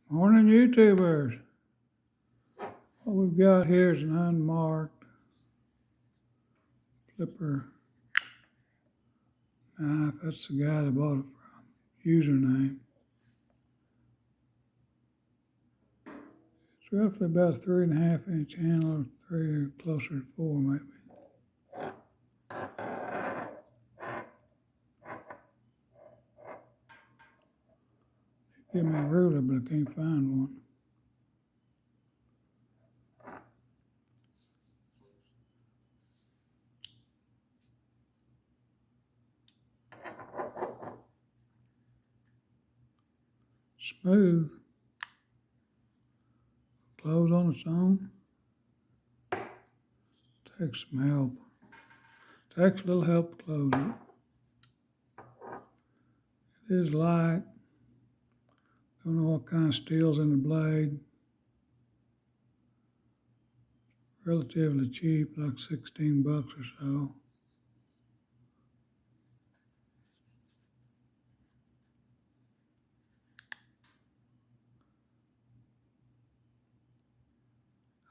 Morning, YouTubers. What we've got here is an unmarked flipper knife. That's the guy that bought it from. Username. It's roughly about a 3.5 inch handle, three or closer to 4 maybe. Give me a ruler, but I can't find one. Smooth. Close on its own. Takes some help. Takes a little help to close it. It is light. Don't know what kind of steel's in the blade. Relatively cheap, like $16 or so.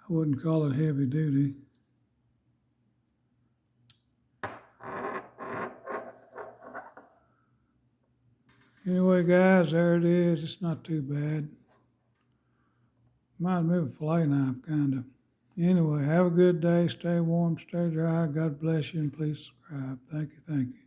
I wouldn't call it heavy duty. Anyway, guys, there it is. It's not too bad. Reminds me of a fillet knife, kind of. Anyway, have a good day. Stay warm, stay dry. God bless you, and please subscribe. Thank you, thank you.